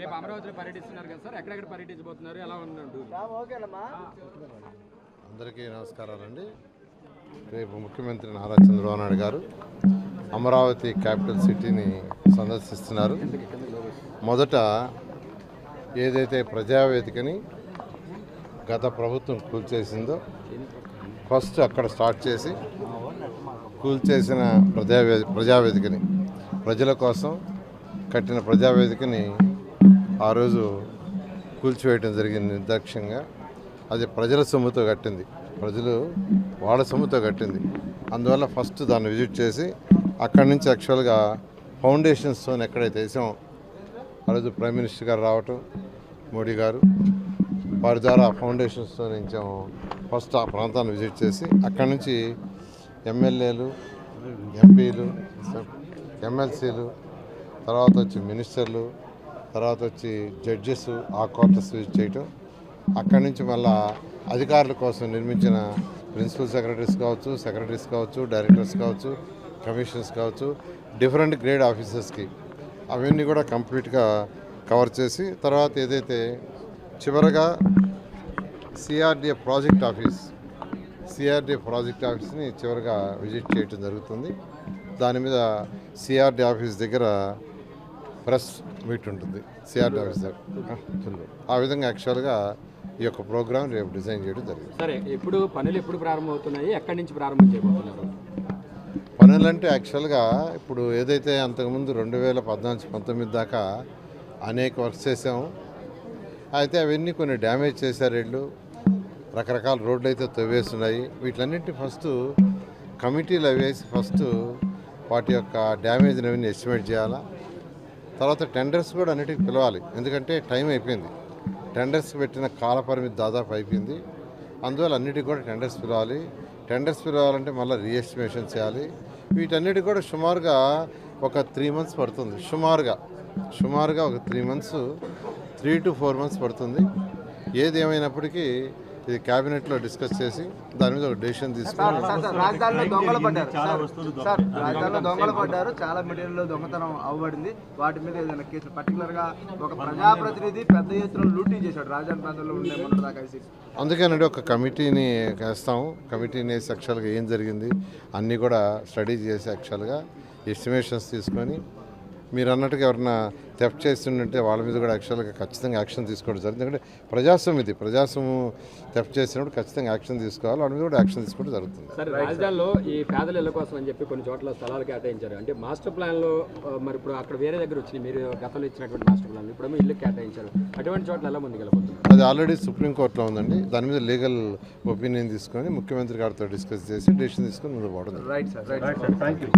రేపు అమరావతిలో పర్యటిస్తున్నారు కదా సార్, ఎక్కడెక్కడ పర్యటించబోతున్నారు, ఎలా ఉన్నాడు? అందరికీ నమస్కారాలండి. రేపు ముఖ్యమంత్రి నారా చంద్రబాబు నాయుడు గారు అమరావతి క్యాపిటల్ సిటీని సందర్శిస్తున్నారు. మొదట ఏదైతే ప్రజావేదికని గత ప్రభుత్వం కూల్చేసిందో ఫస్ట్ అక్కడ స్టార్ట్ చేసి కూల్చేసిన ప్రజావేదికని ప్రజల కోసం కట్టిన ప్రజావేదికని ఆ రోజు కూల్చివేయడం జరిగింది నిర్దాక్ష్యంగా. అది ప్రజల సొమ్ముతో కట్టింది, ప్రజలు వాళ్ళ సొమ్ముతో కట్టింది. అందువల్ల ఫస్ట్ దాన్ని విజిట్ చేసి అక్కడి నుంచి యాక్చువల్గా ఫౌండేషన్ స్టోన్ ఎక్కడైతే వేసామో ఆ రోజు ప్రైమ్ మినిస్టర్ గారు రావటం, మోడీ గారు వారి ద్వారా ఫౌండేషన్ స్టోన్ ఇచ్చాము. ఫస్ట్ ఆ ప్రాంతాన్ని విజిట్ చేసి అక్కడి నుంచి ఎమ్మెల్యేలు, ఎంపీలు, ఎమ్మెల్సీలు, తర్వాత వచ్చి మినిస్టర్లు, తర్వాత వచ్చి జడ్జెస్ ఆ క్వార్టర్స్ విజిట్ చేయటం. అక్కడి నుంచి మళ్ళా అధికారుల కోసం నిర్మించిన ప్రిన్సిపల్ సెక్రటరీస్ కావచ్చు, సెక్రటరీస్ కావచ్చు, డైరెక్టర్స్ కావచ్చు, కమిషనర్స్ కావచ్చు, డిఫరెంట్ గ్రేడ్ ఆఫీసర్స్కి అవన్నీ కూడా కంప్లీట్గా కవర్ చేసి తర్వాత ఏదైతే చివరగా సిఆర్డిఏ ప్రాజెక్ట్ ఆఫీస్ని చివరిగా విజిట్ చేయటం జరుగుతుంది. దాని మీద సిఆర్డీ ఆఫీస్ దగ్గర ప్రెస్ మీట్ ఉంటుంది, సిఆర్డీ ఆఫీస్ దగ్గర. ఆ విధంగా యాక్చువల్గా ఈ యొక్క ప్రోగ్రాం రేపు డిజైన్ చేయడం జరిగింది. సరే, పనులు ఎప్పుడు ప్రారంభమవుతున్నాయి, ఎక్కడి నుంచి ప్రారంభం చేయబోతున్నారు? పనులంటే యాక్చువల్గా ఇప్పుడు ఏదైతే అంతకుముందు 2014-19 దాకా అనేక వర్క్స్ చేసాము. అయితే అవన్నీ కొన్ని డ్యామేజ్ చేశారు వీళ్ళు, రకరకాల రోడ్లు అయితే తవ్వేస్తున్నాయి. వీటిలన్నింటినీ ఫస్ట్ కమిటీలు వేసి ఫస్ట్ వాటి యొక్క డ్యామేజ్ని అవన్నీ ఎస్టిమేట్ చేయాలా. తర్వాత టెండర్స్ కూడా అన్నిటికీ పిలవాలి, ఎందుకంటే టైం అయిపోయింది. టెండర్స్ పెట్టిన కాల పరిమితి దాదాపు అయిపోయింది. అందువల్ల అన్నిటికీ కూడా టెండర్స్ పిలవాలి. టెండర్స్ పిలవాలంటే మళ్ళీ రీఎస్టిమేషన్ చేయాలి. వీటన్నిటికీ కూడా సుమారుగా ఒక 3 months పడుతుంది. సుమారుగా ఒక 3 months, 3 to 4 months పడుతుంది. ఏది ఏమైనప్పటికీ ఇది క్యాబినెట్లో డిస్కస్ చేసి దాని మీద ఒక డెసిషన్ తీసుకుని రాజధానిలో దొంగలు పడ్డారు, చాలా మెటీరియల్ దొంగతనం అవ్వబడింది. వాటి మీద ఏదైనా కేసులు పర్టికులర్గా ఒక ప్రజాప్రతినిధి పెద్ద ఎత్తున లూటీ చేశాడు రాజధాని ప్రాంతంలో ఉండే మొన్నటిదాకా. అందుకేనండి ఒక కమిటీని వేస్తాము. కమిటీని వేసి యాక్చువల్గా ఏం జరిగింది అన్నీ కూడా స్టడీ చేసి యాక్చువల్గా ఎస్టిమేషన్స్ తీసుకొని మీరు అన్నట్టుగా ఎవరైనా థెఫ్ట్ చేస్తుంటే వాళ్ళ మీద కూడా యాక్చువల్గా ఖచ్చితంగా యాక్షన్ తీసుకోవడం జరుగుతుంది. ఎందుకంటే ప్రజాస్వామ్యం థెఫ్ట్ చేసినప్పుడు ఖచ్చితంగా యాక్షన్ తీసుకోవాలి, వాళ్ళ మీద కూడా యాక్షన్ తీసుకోవడం జరుగుతుంది. సరే, రాజధానిలో ఈ పేదల ఇళ్ల కోసం అని చెప్పి కొన్ని చోట్ల స్థలాలు కేటాయించారు. అంటే మాస్టర్ ప్లాన్లో మరి ఇప్పుడు అక్కడ వేరే దగ్గర వచ్చినాయి, మీరు గతంలో ఇచ్చినటువంటి మాస్టర్ ప్లాన్ ఇప్పుడేమో ఇల్లు కేటాయించారు. అటువంటి చోట్ల ఎలా ముందుకెళ్ళబోతుంది? అది ఆల్రెడీ సుప్రీంకోర్టులో ఉందండి. దాని మీద లీగల్ ఒపీనియన్ తీసుకొని ముఖ్యమంత్రి గారితో డిస్కస్ చేసి డెసిషన్ తీసుకొని ముందు పోవడం. Right sir, thank you.